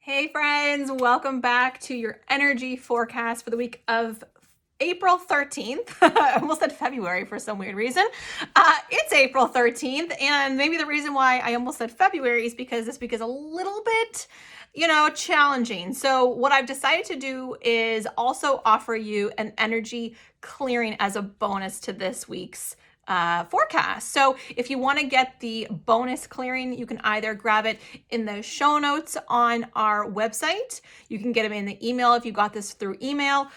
Hey friends, welcome back to your energy forecast for the week of April 13th. I almost said February for some weird reason. It's April 13th, and maybe the reason why I almost said February is because this week is a little bit, challenging. So what I've decided to do is also offer you an energy clearing as a bonus to this week's forecast. So if you want to get the bonus clearing, you can either grab it in the show notes on our website. You can get them in the email if you got this through email,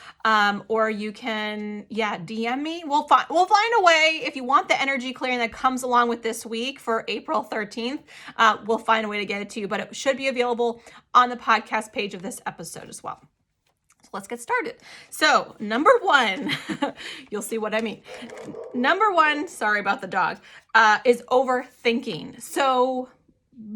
or you can, DM me. We'll find a way. If you want the energy clearing that comes along with this week for April 13th, we'll find a way to get it to you, but it should be available on the podcast page of this episode as well. Let's get started. So number one, you'll see what I mean. Number one, sorry about the dog, is overthinking. So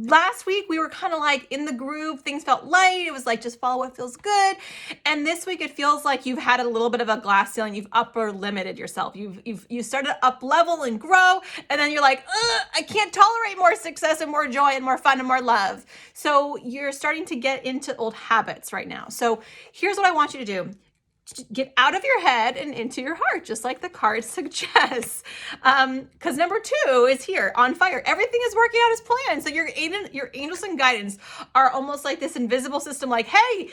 last week we were kind of like in the groove. Things felt light. It was like, just follow what feels good. And this week it feels like you've had a little bit of a glass ceiling. You've upper limited yourself. You started to up level and grow. And then you're like, I can't tolerate more success and more joy and more fun and more love. So you're starting to get into old habits right now. So here's what I want you to do. Get out of your head and into your heart, just like the card suggests. Because number two is here, on fire. Everything is working out as planned. So your angels and guidance are almost like this invisible system, like, hey,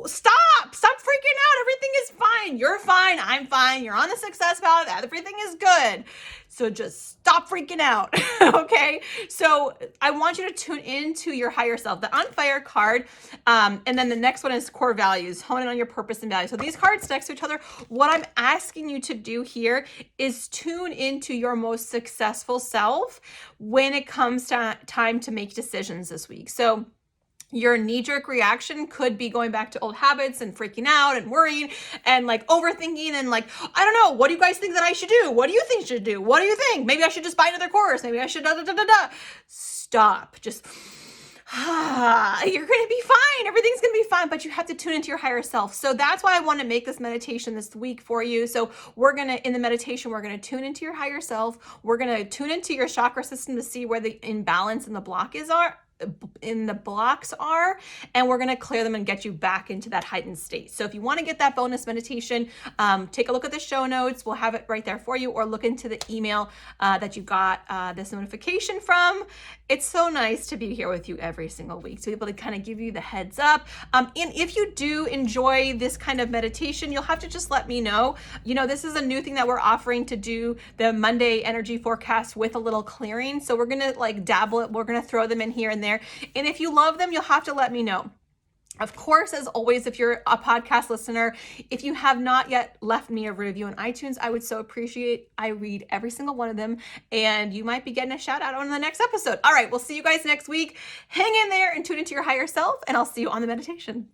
stop freaking out. Everything is fine. You're fine. I'm fine. You're on the success path. Everything is good. So just stop freaking out. Okay. So I want you to tune into your higher self, the on fire card. And then the next one is core values, hone in on your purpose and values. So these cards next to each other, what I'm asking you to do here is tune into your most successful self when it comes to time to make decisions this week. So your knee-jerk reaction could be going back to old habits and freaking out and worrying and like overthinking and like, I don't know, what do you guys think that I should do? What do you think I should do? What do you think? Maybe I should just buy another course. Maybe I should Stop. Just, you're going to be fine. Everything's going to be fine, but you have to tune into your higher self. So that's why I want to make this meditation this week for you. So in the meditation, we're going to tune into your higher self. We're going to tune into your chakra system to see where the imbalance and the blocks are, and we're going to clear them and get you back into that heightened state. So if you want to get that bonus meditation, take a look at the show notes. We'll have it right there for you, or look into the email that you got this notification from. It's so nice to be here with you every single week, to be able to kind of give you the heads up. And if you do enjoy this kind of meditation, you'll have to just let me know. This is a new thing that we're offering, to do the Monday energy forecast with a little clearing. So we're going to like dabble it. We're going to throw them in here and there. And if you love them, you'll have to let me know. Of course, as always, if you're a podcast listener, if you have not yet left me a review on iTunes, I would so appreciate. I read every single one of them, and you might be getting a shout out on the next episode. All right, we'll see you guys next week. Hang in there and tune into your higher self, and I'll see you on the meditation.